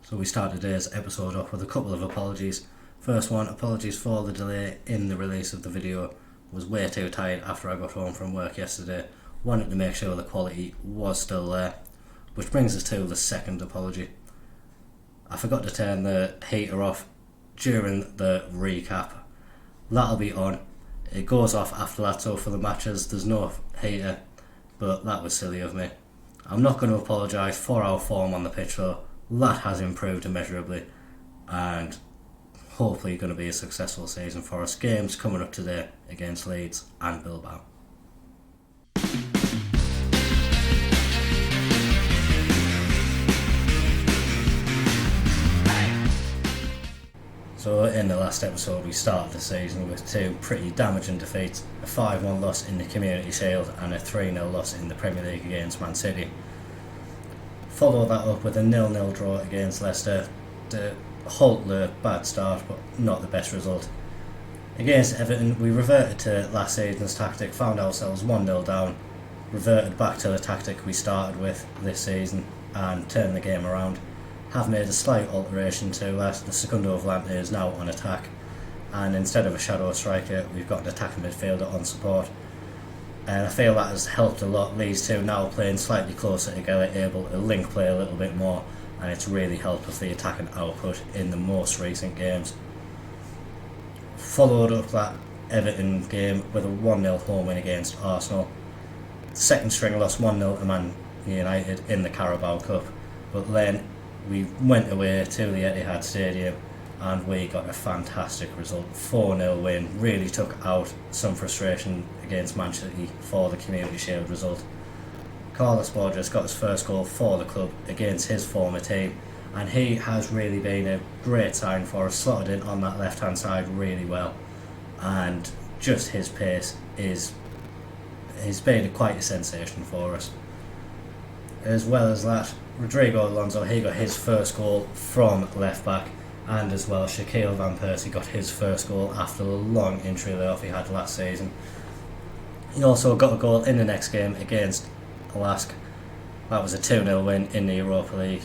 So we start today's episode off with a couple of apologies. First one, apologies for the delay in the release of the video. Was way too tired after I got home from work yesterday. Wanted to make sure the quality was still there. Which brings us to the second apology. I forgot to turn the heater off during the recap. That'll be on. It goes off after that, so for the matches there's no heater, but that was silly of me. I'm not going to apologise for our form on the pitch though. That has improved immeasurably, and hopefully going to be a successful season for us. Games coming up today against Leeds and Bilbao. So in the last episode we started the season with two pretty damaging defeats, a 5-1 loss in the Community Shield and a 3-0 loss in the Premier League against Man City. Follow that up with a 0-0 draw against Leicester to halt the bad start, but not the best result. Against Everton, we reverted to last season's tactic, found ourselves 1-0 down, reverted back to the tactic we started with this season and turned the game around. Have made a slight alteration to that. The Segundo Volante is now on attack, and instead of a shadow striker we've got an attacking midfielder on support. And I feel that has helped a lot. These two now playing slightly closer together, able to link play a little bit more, and it's really helped with the attacking output in the most recent games. Followed up that Everton game with a 1-0 home win against Arsenal. Second string loss 1-0 to Man United in the Carabao Cup, but then we went away to the Etihad Stadium and we got a fantastic result, 4-0 win. Really took out some frustration against Man City for the Community Shield result. Carlos Borges got his first goal for the club against his former team, and he has really been a great sign for us, slotted in on that left hand side really well, and just his pace has been quite a sensation for us. As well as that, Rodrigo Alonso, he got his first goal from left back, and as well Shaquille Van Persie got his first goal after the long injury layoff he had last season. He also got a goal in the next game against Alaska. That was a 2-0 win in the Europa League,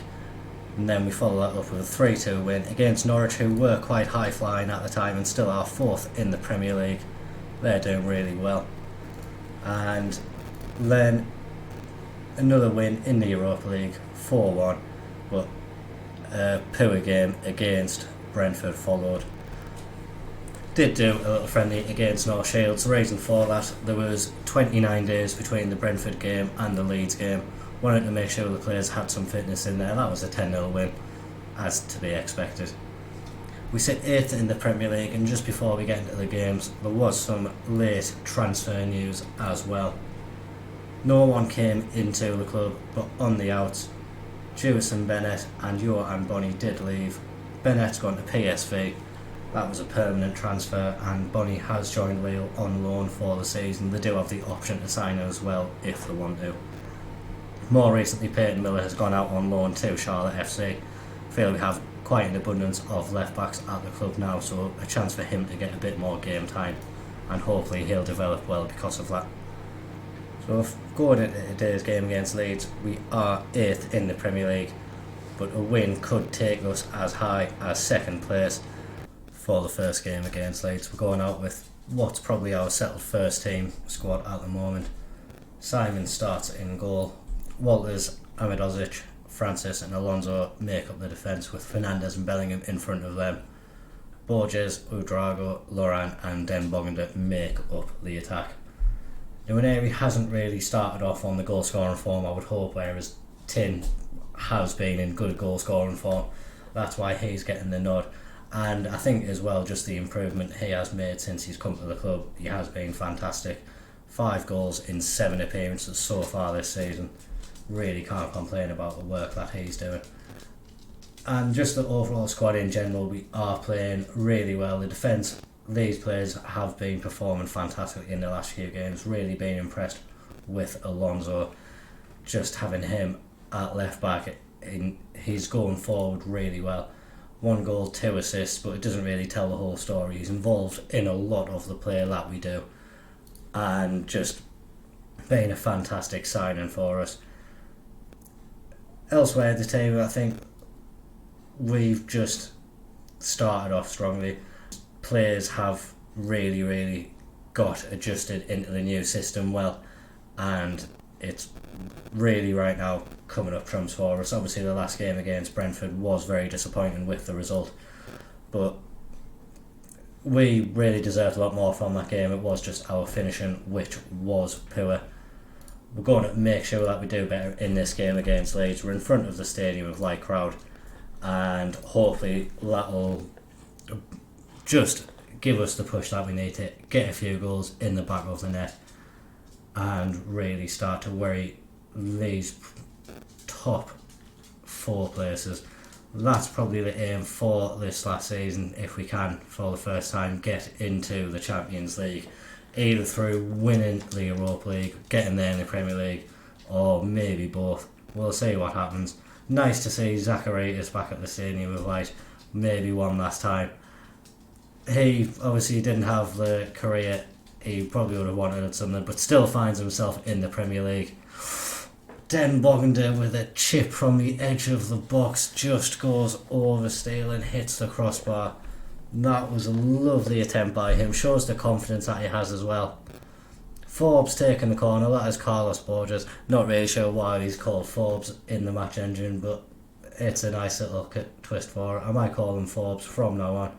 and then we follow that up with a 3-2 win against Norwich, who were quite high flying at the time and still are fourth in the Premier League. They're doing really well. And then another win in the Europa League, 4-1, but a poor game against Brentford followed. Did do a little friendly against North Shields. The reason for that, there was 29 days between the Brentford game and the Leeds game. Wanted to make sure the players had some fitness in there. That was a 10-0 win, as to be expected. We sit 8th in the Premier League, and just before we get into the games, there was some late transfer news as well. No one came into the club, but on the outs, Jewison Bennett and Johan Bonny did leave. Bennett's gone to PSV. That was a permanent transfer, and Bonny has joined Lille on loan for the season. They do have the option to sign him as well if they want to. More recently, Peyton Miller has gone out on loan to Charlotte FC. I feel we have quite an abundance of left backs at the club now, so a chance for him to get a bit more game time, and hopefully he'll develop well because of that. So if going into today's game against Leeds, we are 8th in the Premier League, but a win could take us as high as 2nd place for the first game against Leeds. We're going out with what's probably our settled first team squad at the moment. Simon starts in goal. Walters, Amidozic, Francis and Alonso make up the defence, with Fernandes and Bellingham in front of them. Borges, Udrago, Loran and Den Boganda make up the attack. Nwaneri hasn't really started off on the goal scoring form I would hope, whereas Tin has been in good goal scoring form. That's why he's getting the nod, and I think as well just the improvement he has made since he's come to the club. He has been fantastic. 5 goals in 7 appearances so far this season. Really can't complain about the work that he's doing. And just the overall squad in general, we are playing really well. The defence, these players have been performing fantastically in the last few games. Really been impressed with Alonso. Just having him at left back, he's going forward really well. 1 goal, 2 assists, but it doesn't really tell the whole story. He's involved in a lot of the play that we do, and just been a fantastic signing for us. Elsewhere, the team, I think we've just started off strongly. Players have really got adjusted into the new system well, and it's really right now coming up trumps for us. Obviously the last game against Brentford was very disappointing with the result, but we really deserved a lot more from that game. It was just our finishing which was poor. We're going to make sure that we do better in this game against Leeds. We're in front of the stadium with light crowd, and hopefully that'll just give us the push that we need to get a few goals in the back of the net and really start to worry these top 4 places. That's probably the aim for this last season, if we can, for the first time, get into the Champions League, either through winning the Europa League, getting there in the Premier League, or maybe both. We'll see what happens. Nice to see Zacharias back at the stadium with light, maybe one last time. He obviously didn't have the career he probably would have wanted at something, but still finds himself in the Premier League. Den Bogander with a chip from the edge of the box just goes over Steele and hits the crossbar. That was a lovely attempt by him, shows the confidence that he has as well. Forbes taking the corner, that is Carlos Borges. Not really sure why he's called Forbes in the match engine, but it's a nice little twist for it. I might call him Forbes from now on.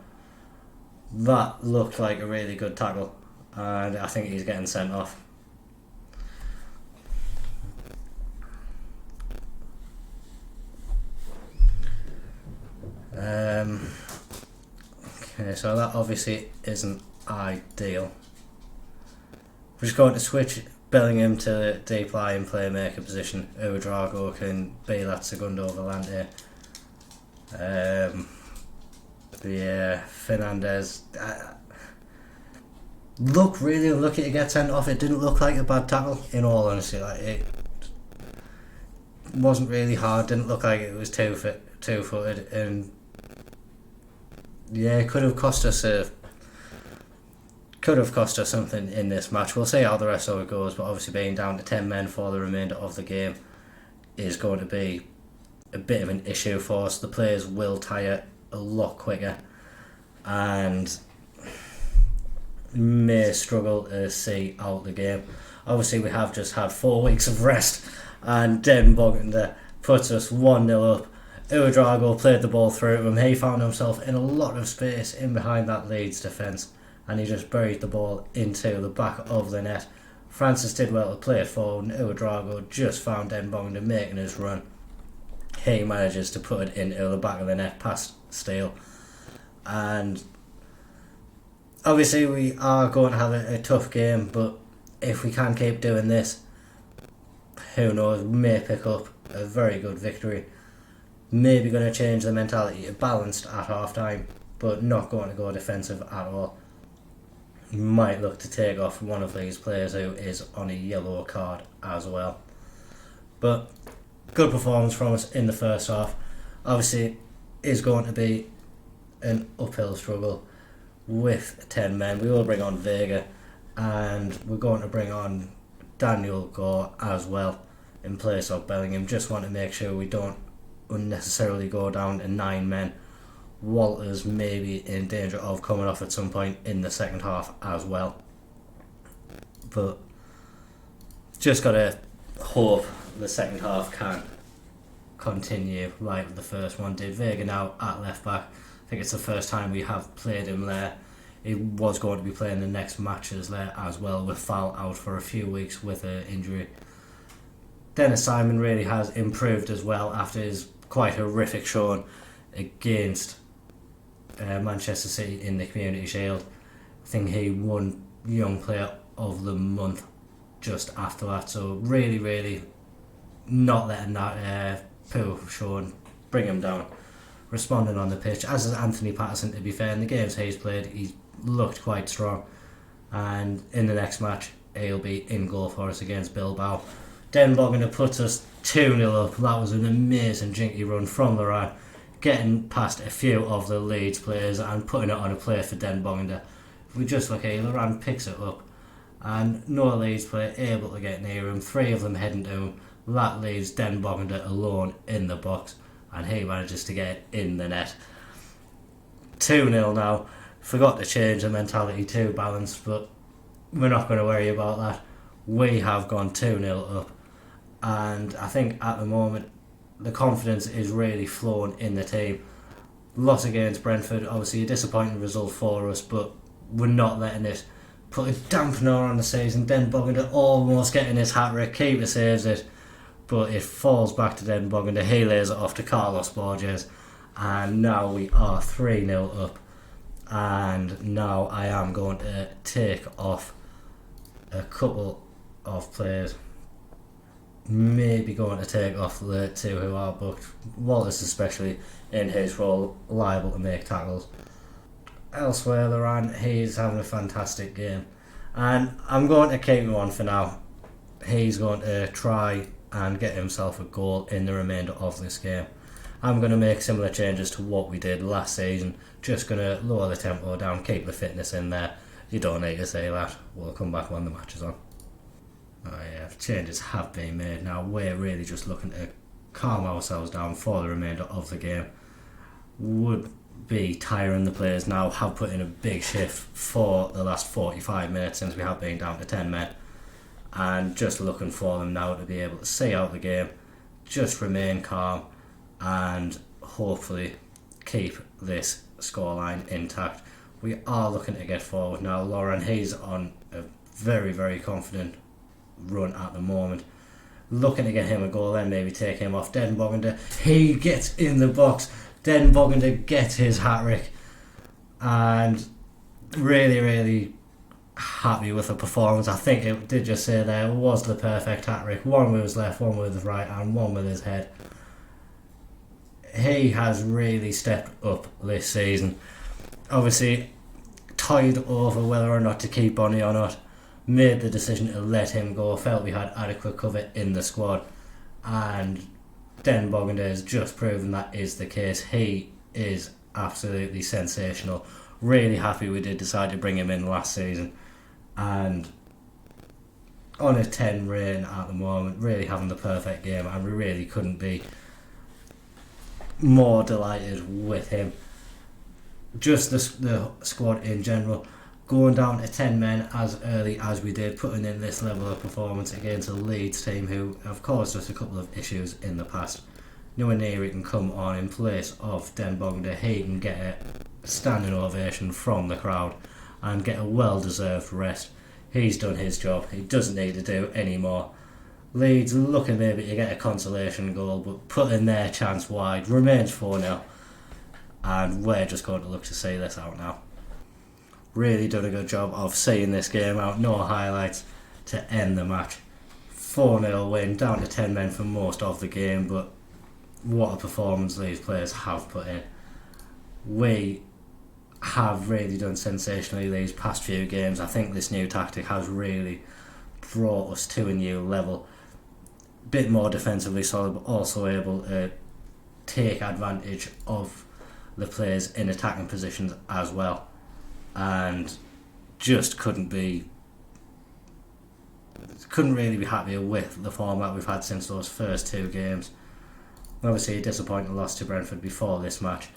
That looked like a really good tackle, and I think he's getting sent off. Okay, so that obviously isn't ideal. We're just going to switch Bellingham to the deep lying playmaker position. Ouedraogo can be that segundo volante. Yeah, Fernandez look really unlucky to get sent off. It didn't look like a bad tackle, in all honesty. Like, it wasn't really hard, didn't look like it was two-footed, and yeah, it could have cost us something in this match. We'll see how the rest of it goes, but obviously being down to 10 men for the remainder of the game is going to be a bit of an issue for us. The players will tire a lot quicker and may struggle to see out the game. Obviously we have just had 4 weeks of rest, and Den Bogander puts us 1-0 up. Ouedraogo played the ball through him. He found himself in a lot of space in behind that Leeds defence, and he just buried the ball into the back of the net. Francis did well to play it forward, and Ouedraogo just found Den Bogander making his run. He manages to put it into the back of the net past Steele, and obviously we are going to have a tough game, but if we can keep doing this, who knows, we may pick up a very good victory. Maybe going to change the mentality to balanced at half time, but not going to go defensive at all. Might look to take off one of these players who is on a yellow card as well. But good performance from us in the first half. Obviously is going to be an uphill struggle with 10 men. We will bring on Vega, and we're going to bring on Daniel Gore as well in place of Bellingham. Just want to make sure we don't unnecessarily go down to 9 men. Walters may be in danger of coming off at some point in the second half as well, but just gotta hope the second half can continue like the first one did. Vega now at left back. I think it's the first time we have played him there. He was going to be playing the next matches there as well, with Foul out for a few weeks with an injury. Dennis Simon really has improved as well after his quite horrific showing against Manchester City in the Community Shield. I think he won Young Player of the Month just after that, so really not letting that poor showing bring him down. Responding on the pitch, as is Anthony Patterson, to be fair. In the games he's played, he's looked quite strong, and in the next match he'll be in goal for us against Bilbao. Den Bogander puts us 2-0 up. That was an amazing jinky run from the right, getting past a few of the Leeds players and putting it on a play for Den Bogander. If we just look here, Laurent picks it up, and no Leeds player able to get near him. 3 of them heading to him. That leaves Den Bogander alone in the box, and he manages to get it in the net. 2-0 now. Forgot to change the mentality to balance, but we're not going to worry about that. We have gone 2-0 up, and I think at the moment the confidence is really flowing in the team. Loss against Brentford, obviously a disappointing result for us, but we're not letting it put a dampener on the season. Den Boggender almost getting his hat-trick, keeper saves it, but it falls back to Den Boggender. He lays it off to Carlos Borges, and now we are 3-0 up. And now I am going to take off a couple of players. Maybe going to take off the two who are booked. Walters, especially in his role, liable to make tackles. Elsewhere, Laurent, he's having a fantastic game, and I'm going to keep him on for now. He's going to try and get himself a goal in the remainder of this game. I'm going to make similar changes to what we did last season. Just going to lower the tempo down, keep the fitness in there. You don't need to say that. We'll come back when the match is on. Oh yeah, changes have been made now. We're really just looking to calm ourselves down for the remainder of the game. Would be tiring the players now. Have put in a big shift for the last 45 minutes since we have been down to 10 men. And just looking for them now to be able to see out the game, just remain calm, and hopefully keep this scoreline intact. We are looking to get forward now. Lauren, he's on a very, very confident run at the moment. Looking to get him a goal, then maybe take him off. Den Boggender, he gets in the box. Den Boggender gets his hat-trick, and really, really happy with the performance. I think it did just say there was the perfect hat-trick. One with his left, one with his right, and one with his head. He has really stepped up this season. Obviously, tied over whether or not to keep Bonnie or not. Made the decision to let him go. Felt we had adequate cover in the squad, and Den Boggender has just proven that is the case. He is absolutely sensational. Really happy we did decide to bring him in last season, and on a 10 reign at the moment, really having the perfect game, and we really couldn't be more delighted with him. Just the squad in general, going down to 10 men as early as we did, putting in this level of performance against a Leeds team who have caused us a couple of issues in the past. Nwaneri can come on in place of Den Boggender. He can get a standing ovation from the crowd and get a well-deserved rest. He's done his job. He doesn't need to do any more. Leeds looking maybe to get a consolation goal, but putting their chance wide. Remains 4-0, and we're just going to look to see this out now. Really done a good job of seeing this game out. No highlights to end the match. 4-0 win, down to 10 men for most of the game, but what a performance these players have put in. We have really done sensationally these past few games. I think this new tactic has really brought us to a new level. Bit more defensively solid, but also able to take advantage of the players in attacking positions as well. And just couldn't really be happier with the format we've had since those first two games. Obviously a disappointing loss to Brentford before this match.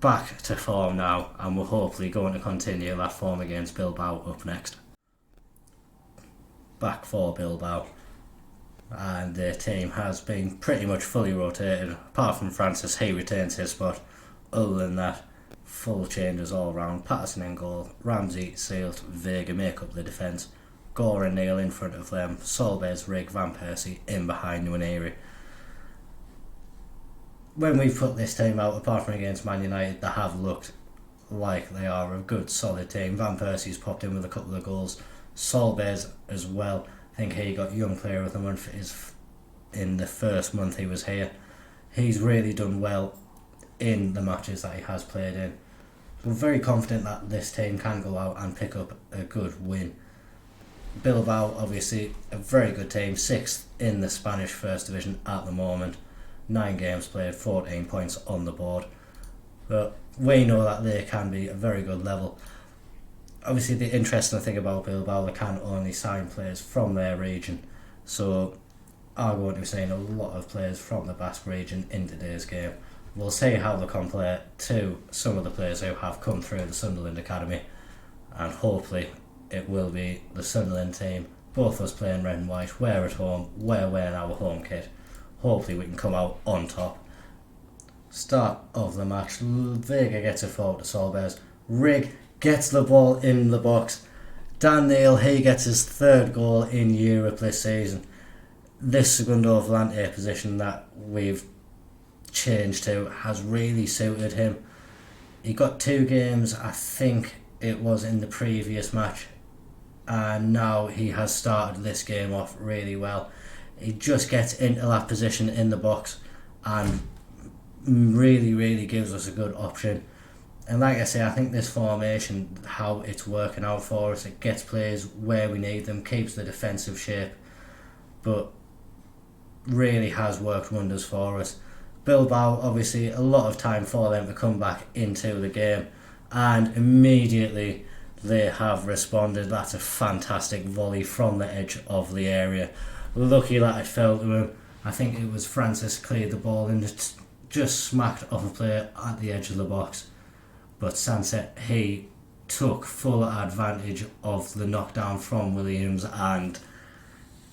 Back to form now, and we're hopefully going to continue that form against Bilbao up next. Back for Bilbao, and their team has been pretty much fully rotated. Apart from Francis, he retains his spot. Other than that, full changes all round. Patterson in goal, Ramsey, Sealt, Vega make up the defence. Gore and Neil in front of them, Solbes, Rigg, Van Persie in behind Nwaneri. When we've put this team out, apart from against Man United, they have looked like they are a good solid team. Van Persie's popped in with a couple of goals. Solbes as well. I think he got Young Player of the Month in the first month he was here. He's really done well in the matches that he has played in. So we're very confident that this team can go out and pick up a good win. Bilbao, obviously, a very good team, 6th in the Spanish First Division at the moment. 9 games played, 14 points on the board. But we know that they can be a very good level. Obviously, the interesting thing about Bilbao, they can only sign players from their region. So, are going to be seeing a lot of players from the Basque region in today's game. We'll see how they compare to some of the players who have come through the Sunderland Academy, and hopefully it will be the Sunderland team, both of us playing red and white, we're at home, we're wearing our home kit. Hopefully we can come out on top. Start of the match, Vega gets it forward to Solbergs. Rig gets the ball in the box. Dan Neil, he gets his third goal in Europe this season. This Segundo Volante position that we've changed to has really suited him. He got 2 games, I think it was in the previous match, and now he has started this game off really well. He just gets into that position in the box and really gives us a good option. And like I say, I think this formation, how it's working out for us, it gets players where we need them, keeps the defensive shape, but really has worked wonders for us. Bilbao, obviously a lot of time for them to come back into the game, and immediately they have responded. That's a fantastic volley from the edge of the area. Lucky that it fell to him. I think it was Francis cleared the ball and just smacked off a player at the edge of the box. But Sunset, he took full advantage of the knockdown from Williams, and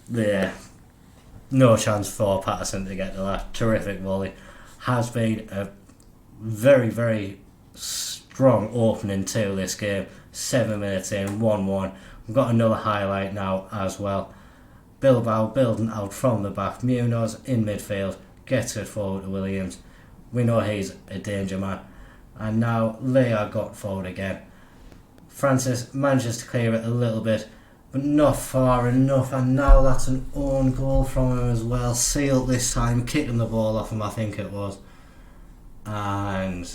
there, no chance for Patterson to get to that. Terrific volley. Has been a very strong opening to this game. 7 minutes in, 1-1. We've got another highlight now as well. Bilbao building out from the back. Munoz in midfield gets it forward to Williams. We know he's a danger man. And now Leah got forward again. Francis manages to clear it a little bit, but not far enough, and now that's an own goal from him as well. Sealed this time, kicking the ball off him, I think it was. And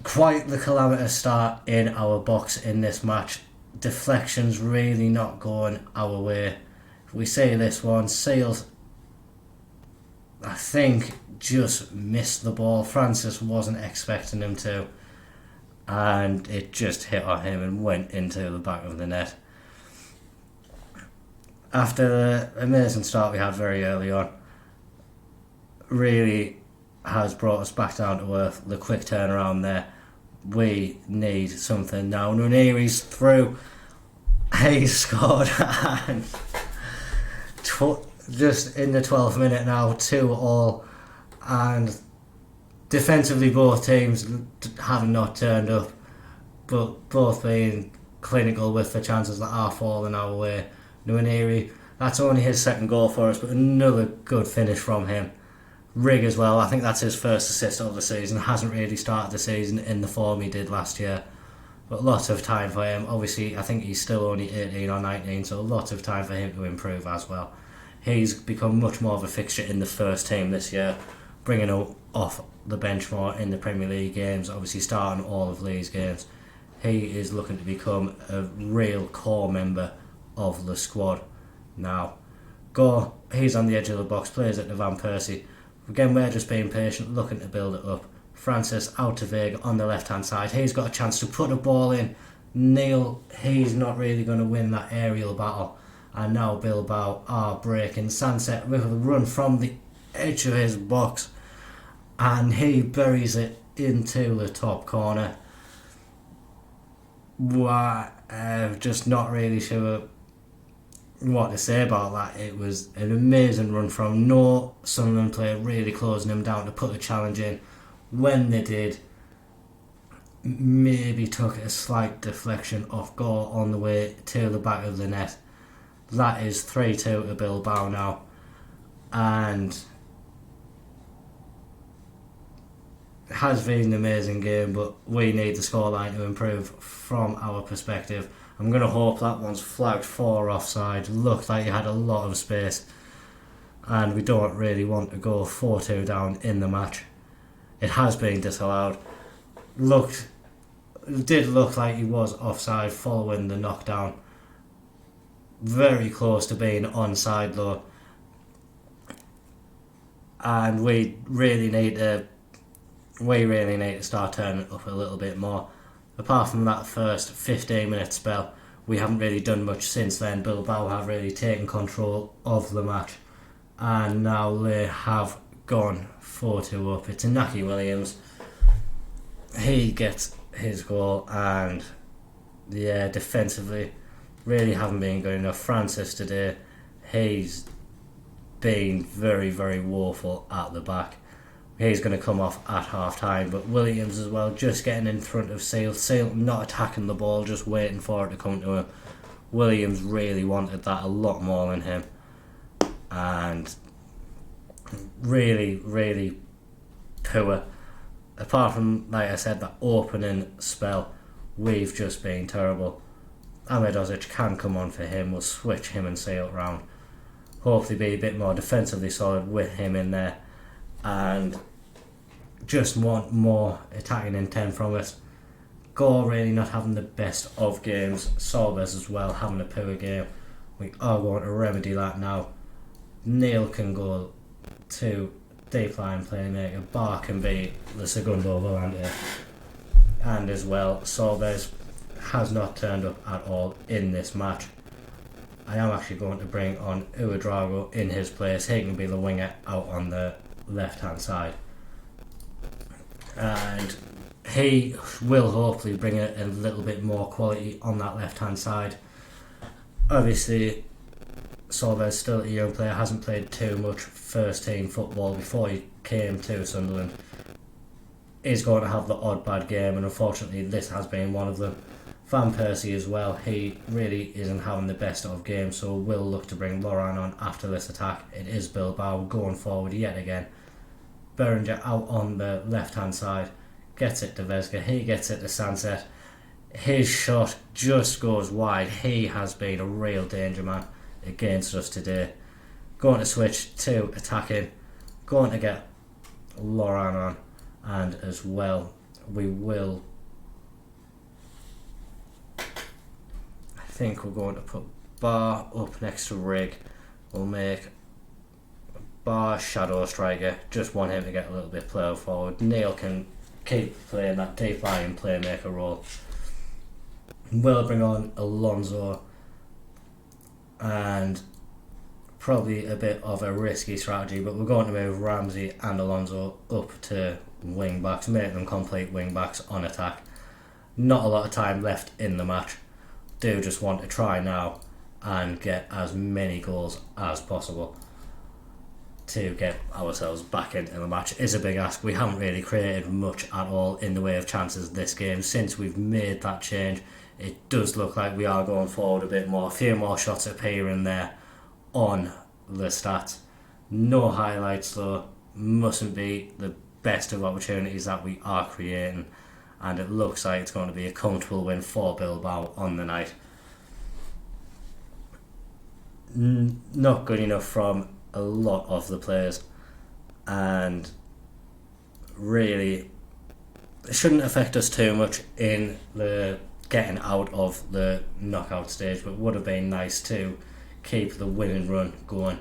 quite the calamitous start in our box in this match. Deflections really not going our way. If we see this one, Seals, I think, just missed the ball. Francis wasn't expecting him to, and it just hit on him and went into the back of the net. After the amazing start we had very early on, really has brought us back down to earth. The quick turnaround there. We need something now. Nuneri's through. He scored, and just in the 12th minute now, 2-2, and defensively both teams have not turned up, but both being clinical with the chances that are falling our way. Nuneri, that's only his second goal for us, but another good finish from him. Rig as well, I think that's his first assist of the season. Hasn't really started the season in the form he did last year, but lots of time for him. Obviously, I think he's still only 18 or 19, so lots of time for him to improve as well. He's become much more of a fixture in the first team this year, bringing him off the bench more in the Premier League games, obviously starting all of Leeds games. He is looking to become a real core member of the squad now. He's on the edge of the box, plays it to Van Persie. Again, we're just being patient, looking to build it up. Francis out to Vega on the left hand side. He's got a chance to put a ball in. Neil, he's not really going to win that aerial battle. And now Bilbao are breaking. Sunset with a run from the edge of his box, and he buries it into the top corner. Just not really sure what to say about that. It was an amazing run from no Sunderland player really closing him down to put the challenge in. When they did, maybe took a slight deflection off goal on the way to the back of the net. That is 3-2 to Bilbao now, and it has been an amazing game, but we need the scoreline to improve from our perspective. I'm going to hope that one's flagged for offside. Looked like he had a lot of space, and we don't really want to go 4-2 down in the match. It has been disallowed. Did look like he was offside following the knockdown. Very close to being onside though, and we really need to start turning it up a little bit more. Apart from that first 15-minute spell, we haven't really done much since then. Bilbao have really taken control of the match, and now they have gone 4-2 up. It's Inaki Williams. He gets his goal, and yeah, defensively really haven't been good enough. Francis today, he's been very, very woeful at the back. He's going to come off at half time, but Williams as well, just getting in front of Sale. Sale not attacking the ball, just waiting for it to come to him. Williams really wanted that a lot more than him, and really, really poor. Apart from, like I said, that opening spell, we've just been terrible. Ahmed Ozic can come on for him. We'll switch him and Sale around. Hopefully be a bit more defensively solid with him in there, and just want more attacking intent from us. Gore really not having the best of games. Solbes as well having a poor game. We are going to remedy that now. Neil can go to deep line playmaker. Bar can be the segundo volante. And as well, Solbes has not turned up at all in this match. I am actually going to bring on Uedrago in his place. He can be the winger out on the left hand side, and he will hopefully bring a little bit more quality on that left hand side. Obviously Solveig's still a young player, hasn't played too much first team football before he came to Sunderland. He's going to have the odd bad game, and unfortunately this has been one of them. Van Persie as well, he really isn't having the best of games, so we'll look to bring Loran on after this attack. It is Bilbao going forward yet again. Berenger out on the left hand side, gets it to Vesga, he gets it to Sunset. His shot just goes wide. He has been a real danger man against us today. Going to switch to attacking, going to get Loran on, and as well we will, I think we're going to put Bar up next to Rig. We'll make Bar shadow striker, just want him to get a little bit player forward. Neil can keep playing that deep lying playmaker role. We'll bring on Alonso, and probably a bit of a risky strategy, but we're going to move Ramsey and Alonso up to wing backs, make them complete wing backs on attack. Not a lot of time left in the match. Do just want to try now and get as many goals as possible to get ourselves back into the match. Is a big ask. We haven't really created much at all in the way of chances this game. Since we've made that change, it does look like we are going forward a bit more. A few more shots appearing there on the stats. No highlights though. Mustn't be the best of opportunities that we are creating, and it looks like it's going to be a comfortable win for Bilbao on the night. Not good enough from a lot of the players, and really it shouldn't affect us too much in the getting out of the knockout stage, but would have been nice to keep the winning run going.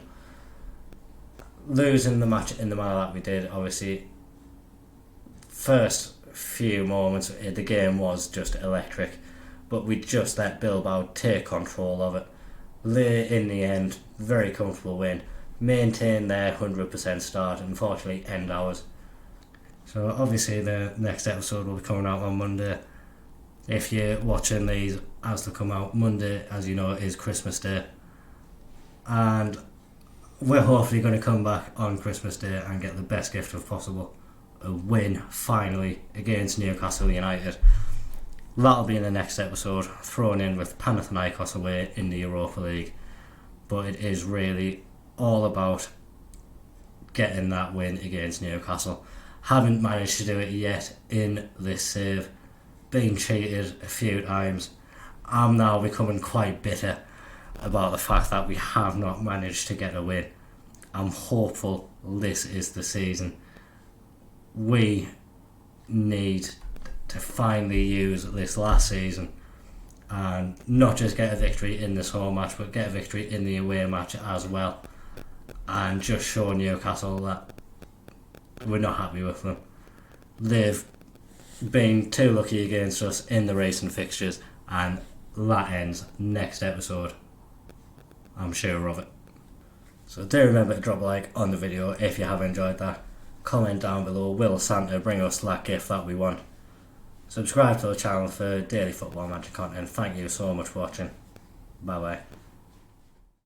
Losing the match in the manner that we did, obviously first few moments the game was just electric, but we just let Bilbao take control of it. In the end, very comfortable win, maintain their 100% start, unfortunately end ours. So obviously the next episode will be coming out on Monday. If you're watching these as they come out, Monday, as you know, is Christmas Day, and we're hopefully going to come back on Christmas Day and get the best gift of possible, a win finally against Newcastle United. That'll be in the next episode, thrown in with Panathinaikos away in the Europa League, but it is really all about getting that win against Newcastle. Haven't managed to do it yet in this save, been cheated a few times. I'm now becoming quite bitter about the fact that we have not managed to get a win. I'm hopeful this is the season. We need to finally use this last season and not just get a victory in this home match, but get a victory in the away match as well, and just show Newcastle that we're not happy with them. They've been too lucky against us in the recent fixtures, and that ends next episode, I'm sure of it. So do remember to drop a like on the video if you have enjoyed that. Comment down below, will Santa bring us that gift that we want? Subscribe to the channel for daily football magic content. Thank you so much for watching. Bye bye.